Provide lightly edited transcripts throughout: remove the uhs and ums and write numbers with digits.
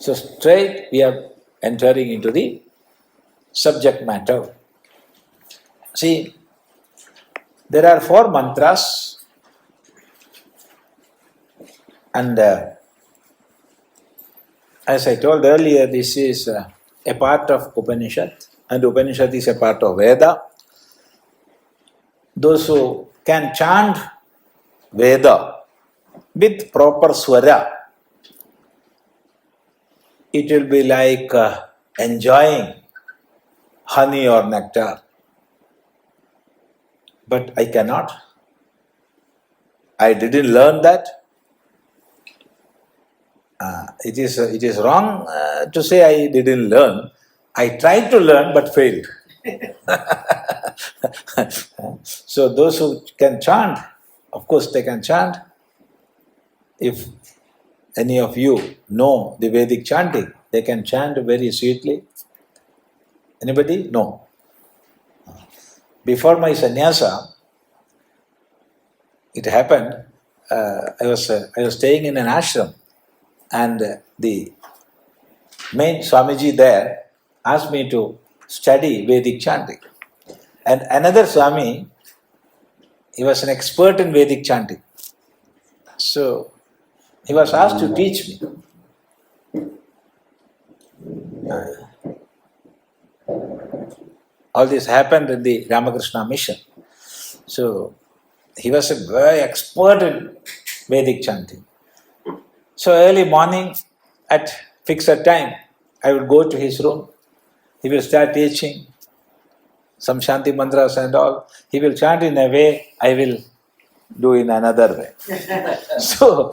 So straight we are entering into the subject matter. See, there are 4 mantras, and as I told earlier, this is a part of Upanishad, and Upanishad is a part of Veda. Those who can chant Veda with proper swara, it will be like enjoying honey or nectar. But I cannot. I didn't learn that. It is wrong to say I didn't learn. I tried to learn but failed. So those who can chant, of course they can chant. If any of you know the Vedic chanting, they can chant very sweetly. Anybody? No. Before my sannyasa, it happened, I was staying in an ashram, and the main Swamiji there asked me to study Vedic chanting. And another Swami, he was an expert in Vedic chanting. So he was asked to teach me. All this happened in the Ramakrishna mission. So he was a very expert in Vedic chanting. So early morning at fixed time, I would go to his room. He will start teaching some Shanti mantras and all. He will chant in a way, I will do in another way. So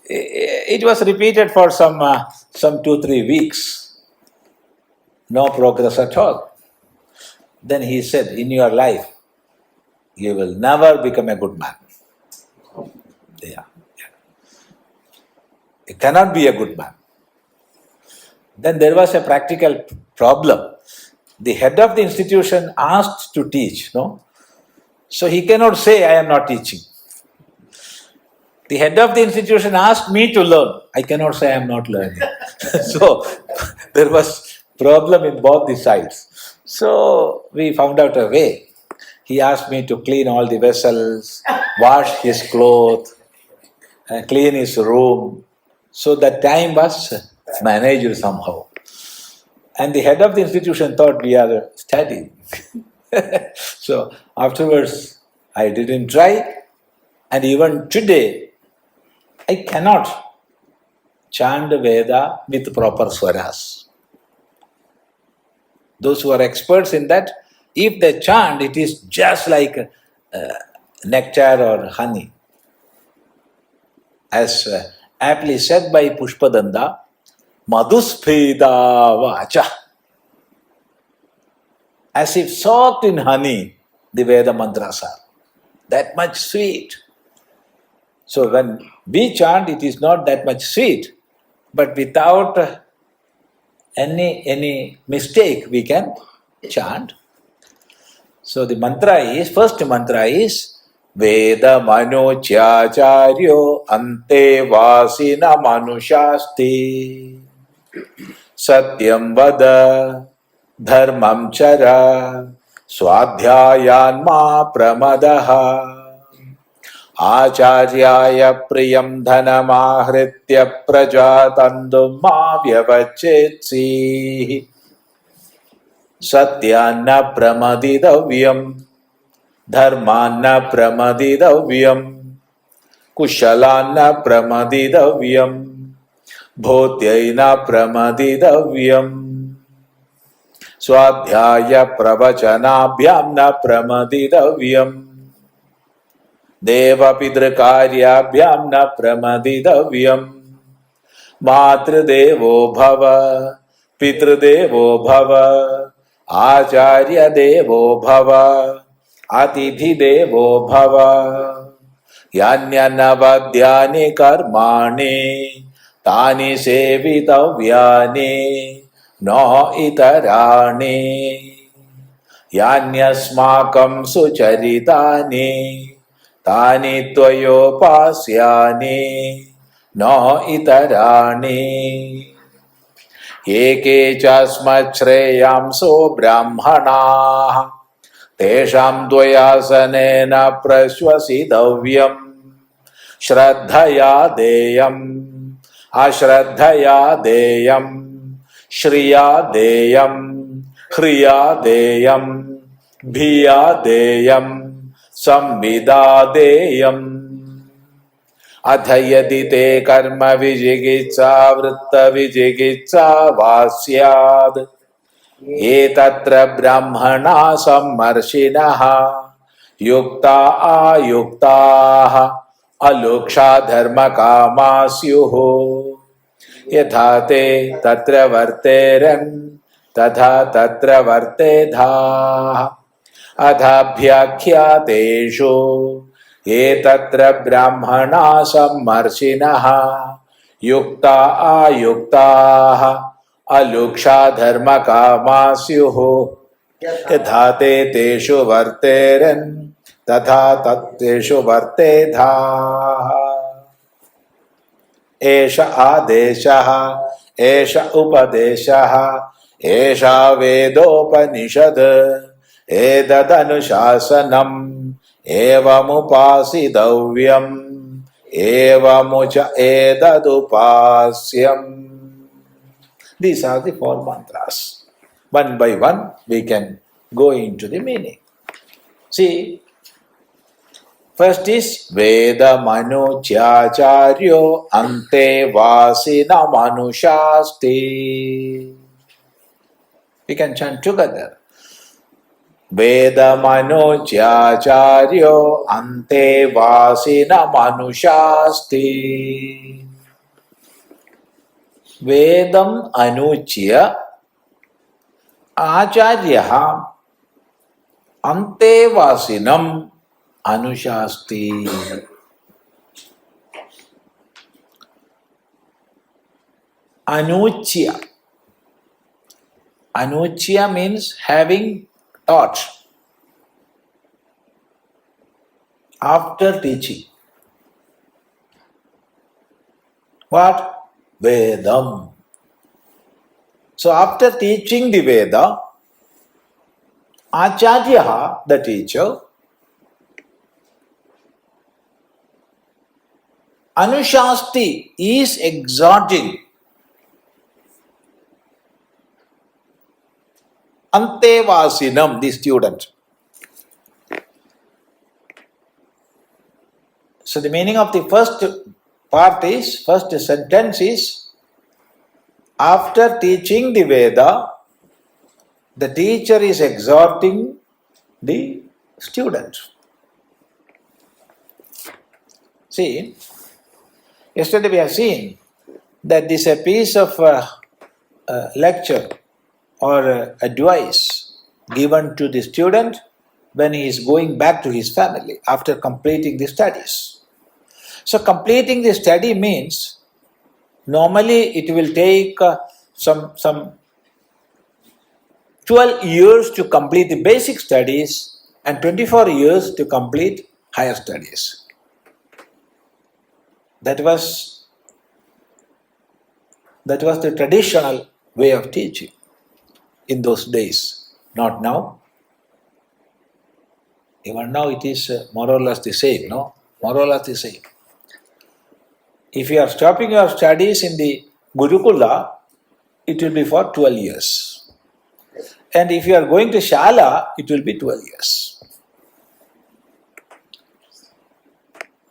it was repeated for some 2-3 weeks. No progress at all. Then he said, in your life, you will never become a good man. Yeah. You cannot be a good man. Then there was a practical problem. The head of the institution asked to teach, no? So he cannot say, I am not teaching. The head of the institution asked me to learn. I cannot say I am not learning. So there was problem in both the sides. So we found out a way. He asked me to clean all the vessels, wash his clothes, clean his room. So that time was managed somehow. And the head of the institution thought we are studying. So afterwards, I didn't try. And even today, I cannot chant Veda with proper swaras. Those who are experts in that, if they chant, it is just like nectar or honey. As aptly said by Pushpadanda, madhuspeda vacha. As if soaked in honey, the Veda mantras are. That much sweet. So when we chant, it is not that much sweet, but without any mistake, we can chant. So the mantra is, first mantra is, vedamanūcyācāryontevāsinamanuśāsti, satyaṃ vada, dharmaṃ cara, svādhyāyānmā pramadaḥ, ācāryāya priyaṃ dhanamāhṛtya prajātantuṃ vyavacchetsīḥ, satyaṃna pramaditavyam, dharmānna pramaditavyam, kuśalānna pramaditavyam, bhūtyai pramaditavyam, svādhyāyapravacanābhyāṃ pramaditavyam, devapidrkaryābhyāṃ pramaditavyam, mātrudevo bhava, pitrudevo bhava, ācārya devo bhava, atithi devo bhava, yānyānavadhyāni karmāni, tāni sevitavyāni, no itarāni, yānyasmākam sucharitāni, tāni tvayopāsyāni, no itarāni. eke chasmachreyamso brahmanaः tesham dvayasanena prasvasidavyam shraddhaya deyam ashraddhaya deyam shriya deyam hriya deyam bhiya deyam samvida deyam अथयदि ते कर्म विजिगित्सा वृत्त विजिगित्सा वास्याद् एतत्र ब्राह्मणा सम्मर्षिणः युक्ता आयुक्ताः अलुक्षा धर्मकामा स्युः यथा ते तत्र वर्तेरन् तथा तत्र वर्तेधाः अथाभ्याख्यातेषु एतत्र ब्राह्मणा सम्मर्षिणः युक्ता आयुक्ताः अलुक्षा धर्मकामा स्युः यथा ते तेषु वर्तेरन् तथा तत्तेषु वर्तेधाः एष आदेशः एष उपदेशः एषा वेदोपनिषद् एतदनुशासनम् एवमुपासितव्यम् एवमुच एतदुपास्यम्. These are the four mantras. One by one we can go into the meaning. See, first is vedamanūcyācāryontevāsinamanuśāsti. We can chant together. vedamanūcyācāryontevāsinamanuśāsti. Vedam anucya ācāryah antevasinam anuśāsti. Anucya. Anucya means having taught after teaching. What? Vedam. So after teaching the Veda, Ācāryaha, the teacher, Anuśāsti is exhorting Antevasinam, the student. So the meaning of the first sentence is, after teaching the Veda, the teacher is exhorting the student. See, yesterday we have seen that this is a piece of lecture or advice given to the student when he is going back to his family after completing the studies. So completing the study means normally it will take some 12 years to complete the basic studies and 24 years to complete higher studies. That was the traditional way of teaching in those days, not now. Even now it is more or less the same, no? More or less the same. If you are stopping your studies in the Gurukula, it will be for 12 years. And if you are going to Shala, it will be 12 years.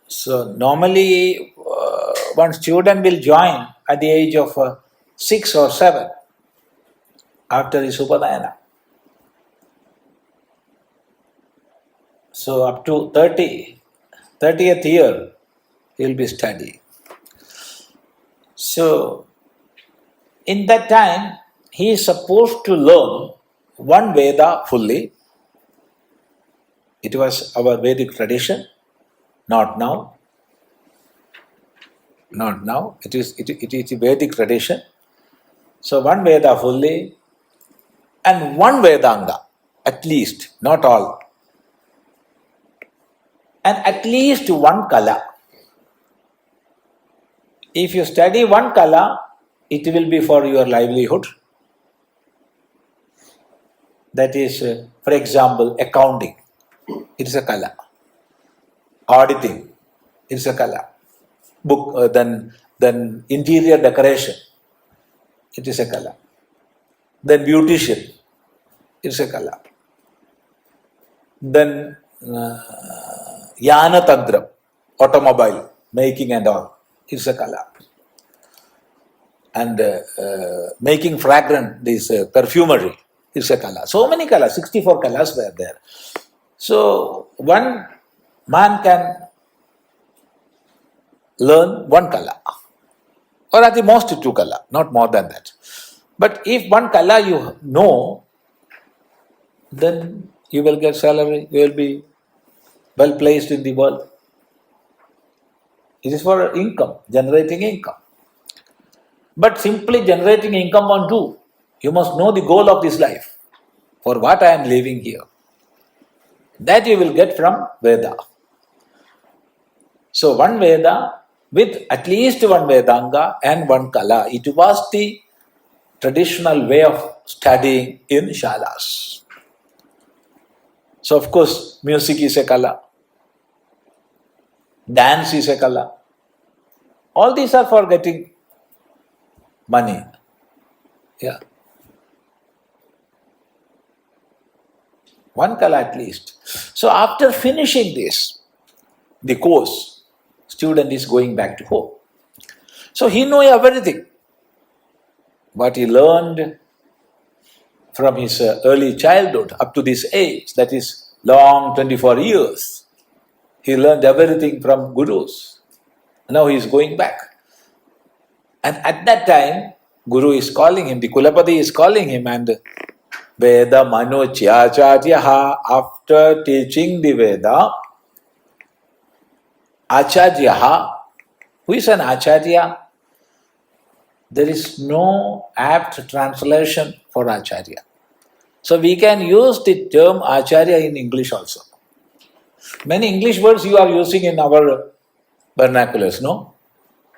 So normally one student will join at the age of 6 or 7 after his Upadayana. So up to 30th year, he will be studying. So in that time, he is supposed to learn one Veda fully. It was our Vedic tradition, not now. Not now. It is a Vedic tradition. So one Veda fully and one Vedanga, at least, not all. And at least one Kala. If you study one Kala, it will be for your livelihood. That is, for example, accounting, it is a kala. Auditing, it is a kala. Then interior decoration, it is a kala. Then beautician, it is a kala. Then yana tantram, automobile making and all, it is a kala. And making fragrant, this perfumery, is a kala. So many kalas, 64 kalas were there. So one man can learn one kala, or at the most 2 kala, not more than that. But if one kala you know, then you will get salary, you will be well placed in the world. It is for income, generating income. But simply generating income won't do. You must know the goal of this life. For what I am living here. That you will get from Veda. So one Veda with at least one Vedanga and one Kala. It was the traditional way of studying in shalas. So of course, music is a Kala. Dance is a Kala. All these are for getting money. Yeah. One kala at least. So after finishing this, the course, student is going back to home. So he knows everything. What he learned from his early childhood up to this age, that is long 24 years. He learned everything from gurus. Now he is going back. And at that time, Guru is calling him, the Kulapati is calling him, and vedamanūcyācāryontevāsinamanuśāsti, after teaching the Veda, ācāryāya, who is an ācārya? There is no apt translation for ācārya. So we can use the term ācārya in English also. Many English words you are using in our vernaculars, no?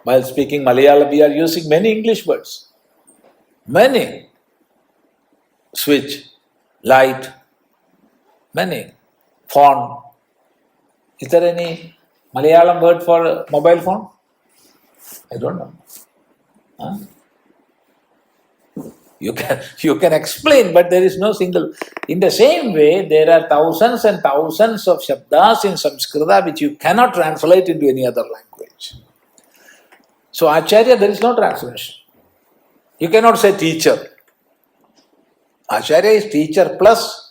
While speaking Malayalam, we are using many English words. Many. Switch, light, many. Phone. Is there any Malayalam word for mobile phone? I don't know. Huh? You can explain, but there is no single. In the same way, there are thousands and thousands of shabdas in Samskrita which you cannot translate into any other language. So Acharya, there is no translation. You cannot say teacher. Acharya is teacher plus.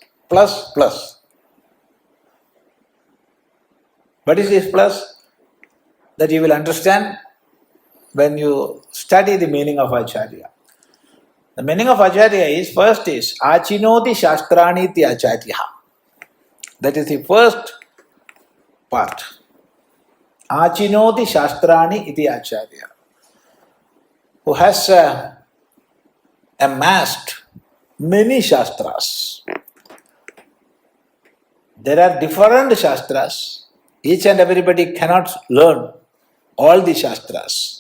What is this plus? That you will understand when you study the meaning of Acharya. The meaning of Acharya is, first is Achinoti Shastrani iti Acharya. That is the first part. Achinoti Shastrani iti Acharya. Who has amassed many Shastras. There are different Shastras. Each and everybody cannot learn all the Shastras.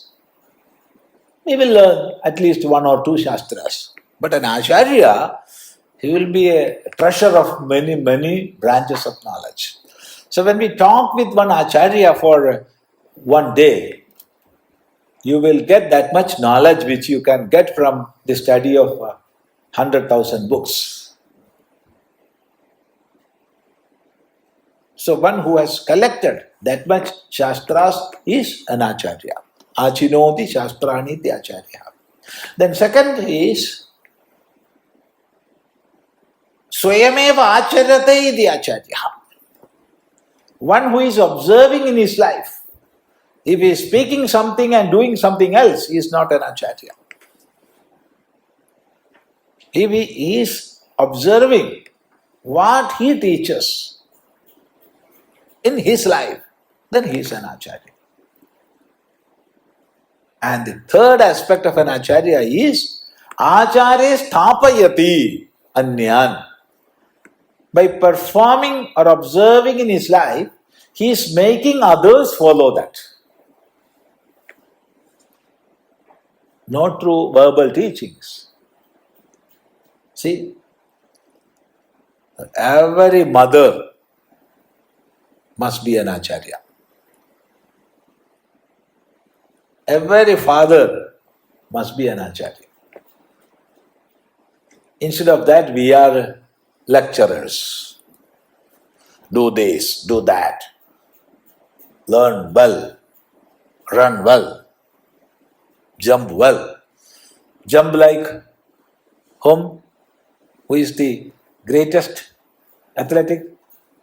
We will learn at least 1 or 2 Shastras. But an Acharya, he will be a treasure of many branches of knowledge. So when we talk with one Acharya for one day, you will get that much knowledge which you can get from the study of 100,000 books. So one who has collected that much Shastras is an Acharya. Achinoti Shastrani iti Acharya. Then second is Swayameva Acharyate iti Acharya. One who is observing in his life. If he is speaking something and doing something else, he is not an Acharya. If he is observing what he teaches in his life, then he is an Acharya. And the third aspect of an Acharya is Acharya sthapayati anyan. By performing or observing in his life, he is making others follow that. not through verbal teachings. See, every mother must be an Acharya. Every father must be an Acharya. Instead of that, we are lecturers. Do this, do that. Learn well, run well, jump well. Jump like whom? Who is the greatest athletic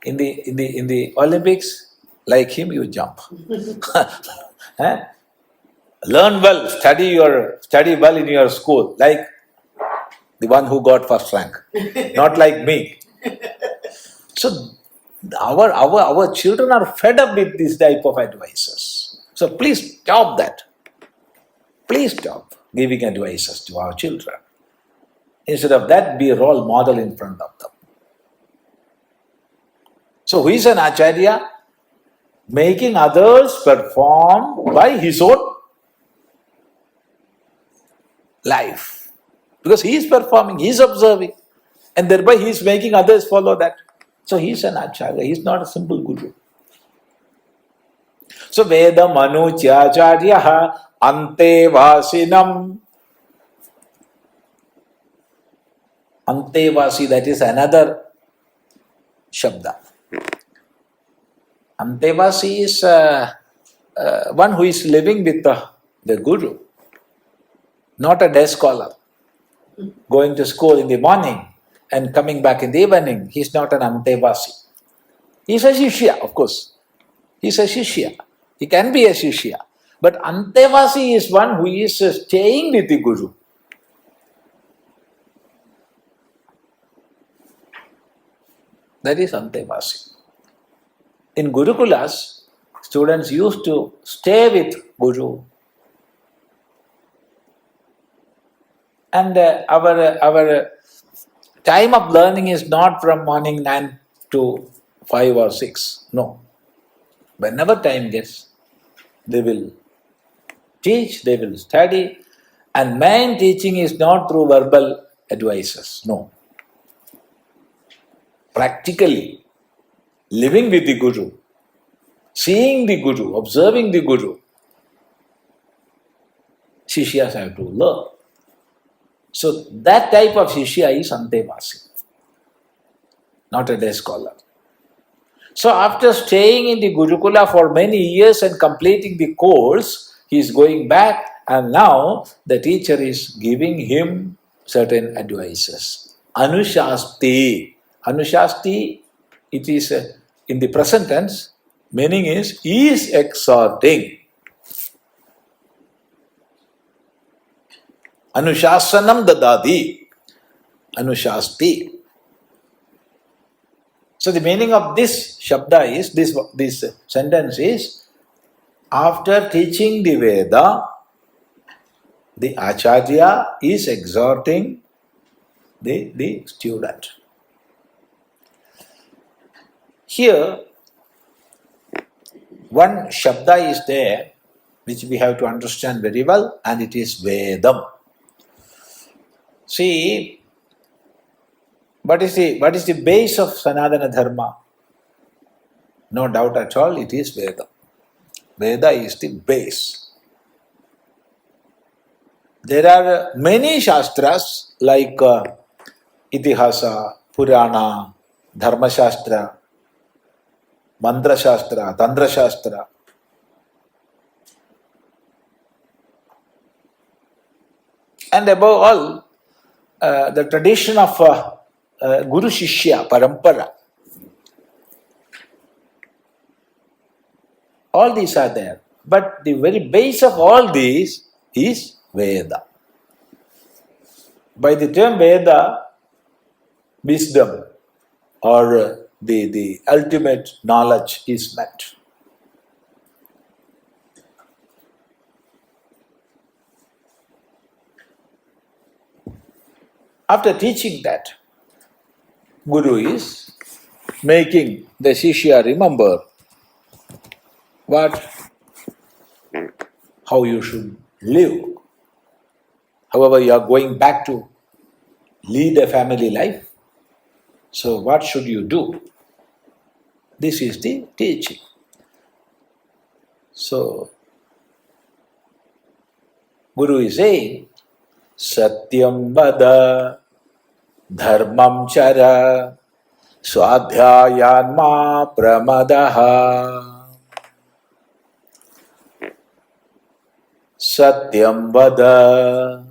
in the Olympics? Like him, you jump. Eh? Learn well, study well in your school, like the one who got first rank, not like me. So our children are fed up with this type of advices. So please stop that. Please stop giving advices to our children. Instead of that, be a role model in front of them. So who is an Acharya? Making others perform by his own life. Because he is performing, he is observing, and thereby he is making others follow that. So he is an Acharya, he is not a simple guru. So vedamanūcyācāryontevāsinamanuśāsti. Antevasi, that is another shabda. Antevasi is one who is living with the guru, not a day scholar, going to school in the morning and coming back in the evening. He is not an Antevasi. He is a Shishya, of course. He is a Shishya. He can be a Shishya. But Antevasi is one who is staying with the guru. That is Antevasi. In Gurukulas, students used to stay with Guru. And our time of learning is not from morning 9 to 5 or 6. No. Whenever time gets, they will teach, they will study. And main teaching is not through verbal advices. No. Practically, living with the Guru, seeing the Guru, observing the Guru, Shishyas have to learn. So that type of Shishya is Antevasi, not a day scholar. So after staying in the Gurukula for many years and completing the course, he is going back, and now the teacher is giving him certain advices. Anuśāsti. Anuśāsti, it is in the present tense, meaning is exhorting. Anuśāsanam dadāti. Anuśāsti. So the meaning of this shabda is, this sentence is, after teaching the Veda, the Acharya is exhorting the student. Here, one shabda is there which we have to understand very well, and it is Vedam. See, what is the base of Sanatana Dharma? No doubt at all, it is Veda. Veda is the base. There are many Shastras like Itihasa, Purana, Dharma Shastra, Mantra Shastra, Tantra Shastra. And above all, the tradition of Guru Shishya, Parampara. All these are there. But the very base of all these is Veda. By the term Veda, wisdom or the ultimate knowledge is meant. After teaching that, Guru is making the Shishya remember how you should live. However, you are going back to lead a family life. So what should you do? This is the teaching. So, Guru is saying, satyaṃ vada, dharmaṃ cara, svādhyāyānmā pramadaḥ. Satyaṃ vada.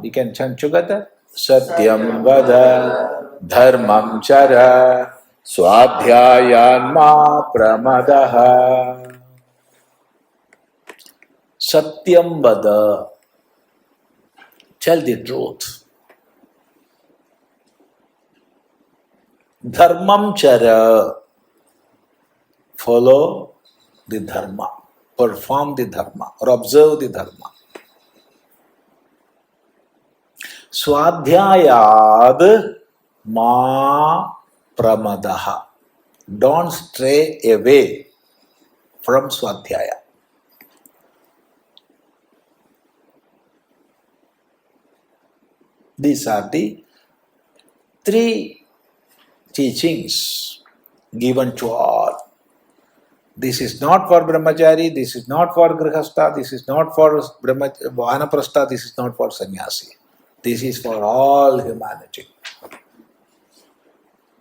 We can chant together. Satyaṃ vada, dharmaṃ cara, svādhyāyānmā pramadaḥ. Satyaṃ vada. Tell the truth. Dharmaṃ cara. Follow the dharma. Perform the dharma or observe the dharma. Svādhyāyānmā pramadaḥ. Don't stray away from svādhyāya. These are the three teachings given to all. This is not for brahmachari, this is not for grihastha, this is not for vanaprastha, this is not for sannyasi. This is for all humanity.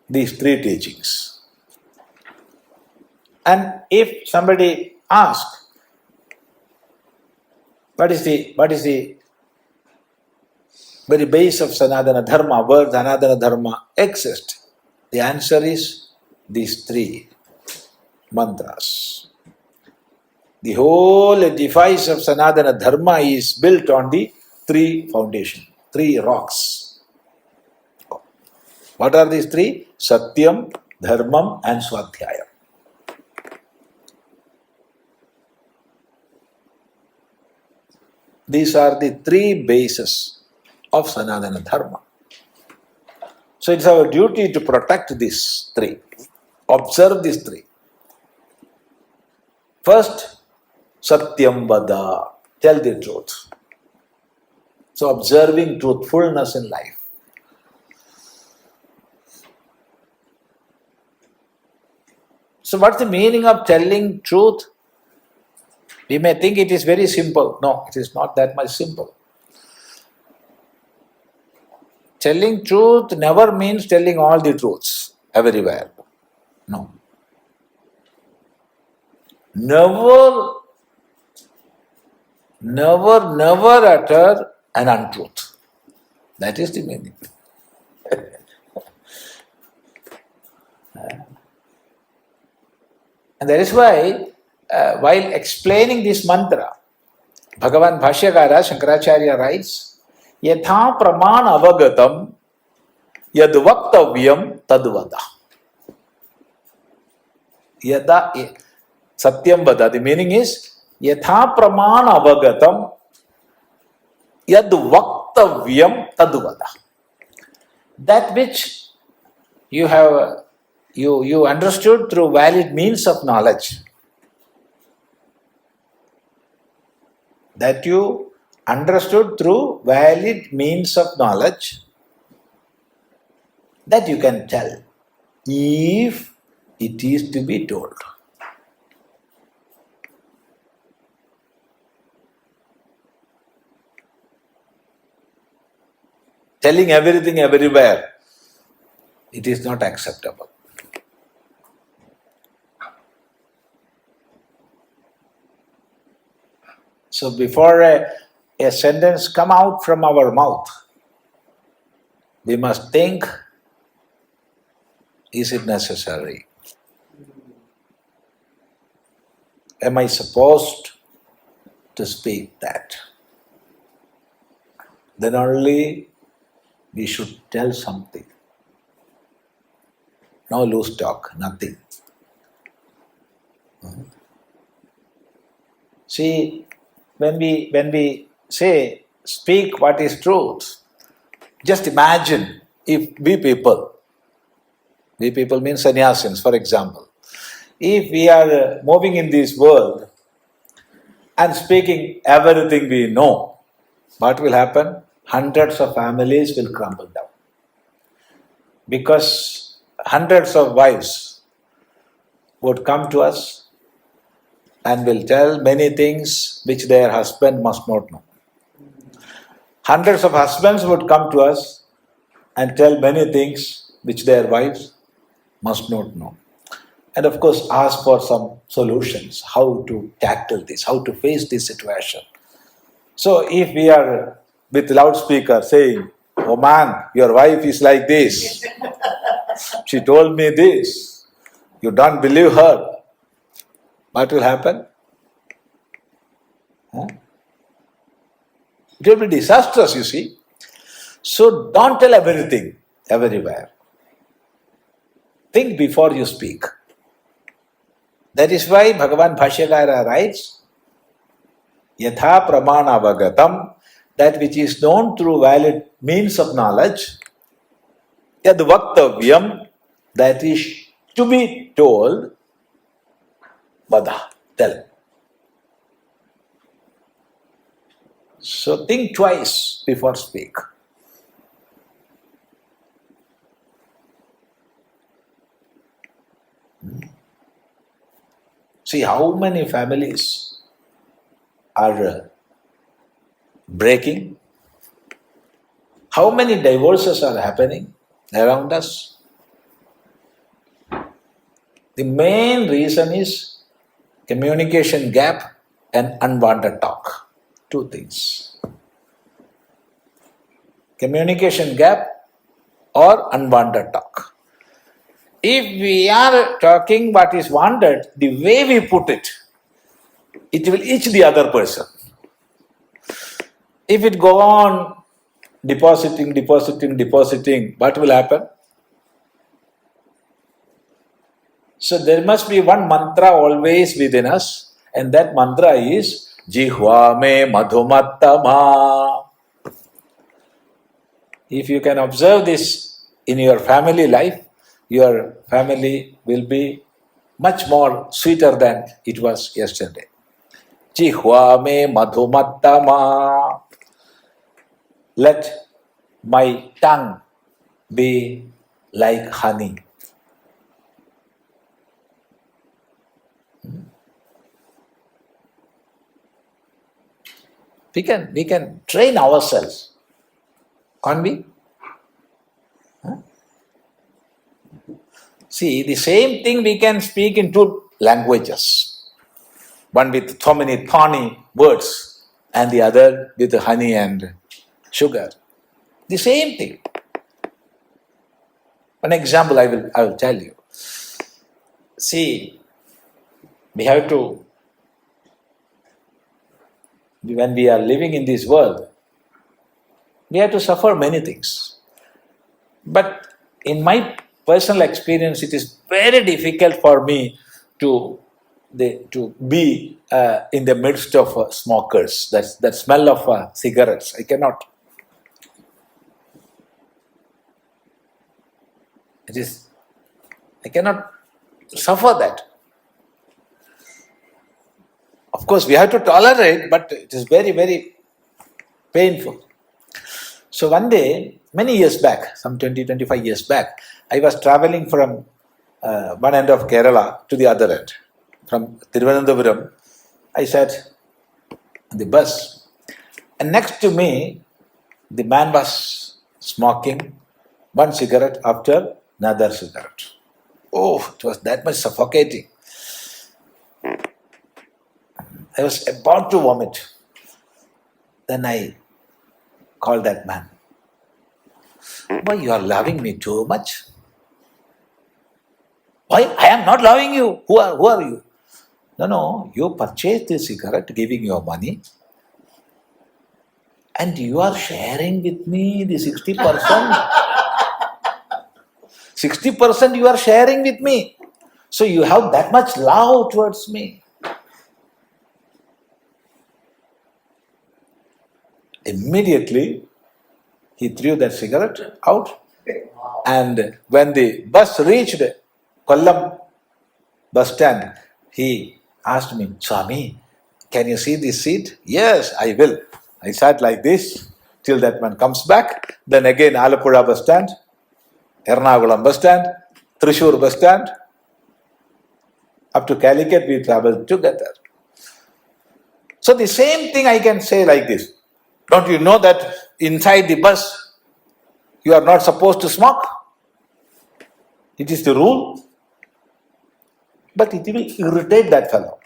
These three teachings. And if somebody asks, what is the very base of Sanatana Dharma, where Sanatana Dharma exists? The answer is these three mantras. The whole edifice of Sanatana Dharma is built on the three foundations, three rocks. What are these three? Satyam, Dharmam and Svādhyāyam. These are the three bases of Sanatana Dharma. So it's our duty to protect these three, observe these three. First, Satyam vada, tell the truth. So observing truthfulness in life. So what's the meaning of telling truth? We may think it is very simple. No, it is not that much simple. Telling truth never means telling all the truths everywhere. No. Never utter an untruth. That is the meaning. And that is why, while explaining this mantra, Bhagavan Bhashyakara Shankaracharya writes, Yatha pramana avagatam yad vaktavyam tad vada. Yada satyam vada. The meaning is Yatha pramana avagatam yad vaktavyam tad vada. That which you have you understood through valid means of knowledge, that you understood through valid means of knowledge, that you can tell, if it is to be told. Telling everything everywhere, it is not acceptable. So before a sentence come out from our mouth, we must think, is it necessary? Am I supposed to speak that? Then only we should tell something. No loose talk, nothing. See, when we say, speak what is truth, just imagine if we people means sannyasins, for example, if we are moving in this world and speaking everything we know, what will happen? Hundreds of families will crumble down. Because hundreds of wives would come to us and will tell many things which their husband must not know. Hundreds of husbands would come to us and tell many things which their wives must not know. And of course, ask for some solutions, how to tackle this, how to face this situation. So if we are with loudspeaker saying, "Oh man, your wife is like this. She told me this. You don't believe her." What will happen? It will be disastrous, you see. So don't tell everything, everywhere. Think before you speak. That is why Bhagavan Bhashyakara writes, "Yatha pramana avagatam," that which is known through valid means of knowledge, yad vaktavyam, that is to be told, vada, tell. So think twice before speak. See how many families are breaking, how many divorces are happening around us. The main reason is communication gap and unwanted talk. Two things. Communication gap or unwanted talk. If we are talking what is wanted, the way we put it, it will itch the other person. If it go on depositing, what will happen? So there must be one mantra always within us, and that mantra is Jihva me madhumattama. If you can observe this in your family life, your family will be much more sweeter than it was yesterday. Jihva me madhumattama. Let my tongue be like honey. We can train ourselves, can't we? See, the same thing we can speak in two languages. One with so many thorny words and the other with honey and sugar. The same thing. One example I will tell you. See, we have to, when we are living in this world, we have to suffer many things. But in my personal experience, it is very difficult for me to be in the midst of smokers. That smell of cigarettes, I cannot. I cannot suffer that. Of course, we have to tolerate, but it is very, very painful. So one day, many years back, some 20-25 years back, I was traveling from one end of Kerala to the other end. From Thiruvananthapuram, I sat on the bus, and next to me, the man was smoking one cigarette after another cigarette. Oh, it was that much suffocating. I was about to vomit. Then I called that man. Why you are loving me too much? Why? I am not loving you. Who are you? No, you purchased this cigarette, giving your money, and you are sharing with me the 60%. 60% you are sharing with me. So you have that much love towards me. Immediately, he threw that cigarette out. And when the bus reached Kollam bus stand, he asked me, "Swami, can you see this seat?" "Yes, I will." I sat like this till that man comes back. Then again Alappuzha bus stand, Ernakulam bus stand, Thrissur bus stand. Up to Calicut we travelled together. So the same thing I can say like this. Don't you know that inside the bus you are not supposed to smoke? It is the rule. But it will irritate that fellow.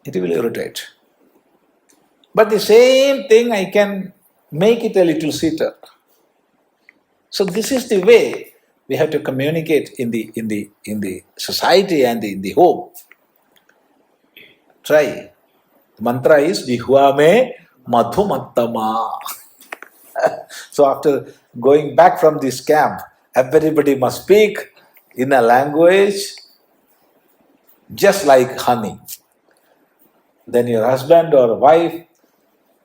It will irritate. But the same thing I can make it a little sweeter. So this is the way we have to communicate in the society and in the home. Try. The mantra is Jihvame Madhumattama. So after going back from this camp, everybody must speak in a language just like honey. Then your husband or wife,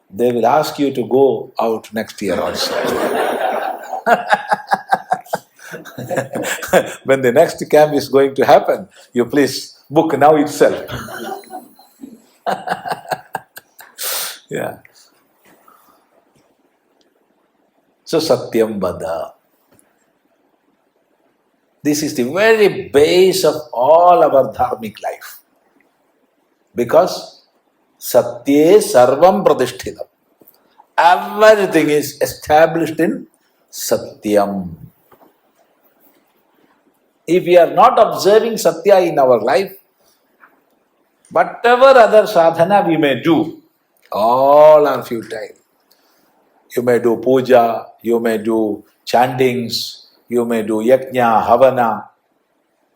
they will ask you to go out next year also. When the next camp is going to happen, you please book now itself. Yeah. So satyaṃ vada. This is the very base of all our dharmic life. Because satye sarvam pradishthidam. Everything is established in satyam. If we are not observing satya in our life, whatever other sadhana we may do, all are futile. You may do puja, you may do chantings, you may do yajna, havana,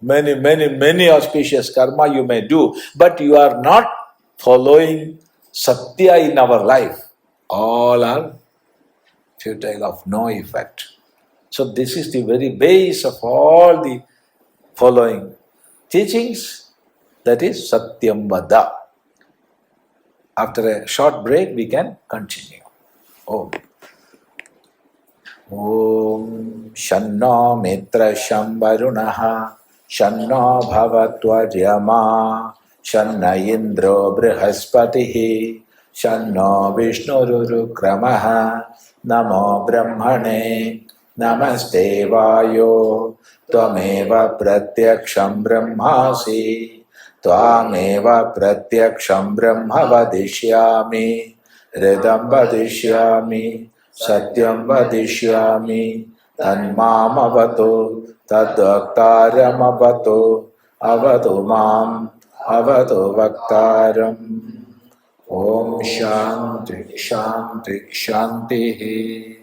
many auspicious karma you may do, but you are not following satya in our life. All are futile, of no effect. So this is the very base of all the following teachings, that is satyaṃ vada. After a short break, we can continue. Om. Om Shanno Mitra Shambarunaha Shanno Bhavatvajyama Shanna Indro Brihaspatihi Shanno Vishnurukramaha Namo Brahmane Namaste Vayo Tvameva Pratyaksham Brahmasi Tvameva Pratyaksham Brahma Vadishyami Hridam Vadishyami Satyam Vadishyami Dhanmāṃ avatu Tadvaktāram avatu Avatu Māṃ Avatu Vaktāram. Om Shanti Shanti Shanti.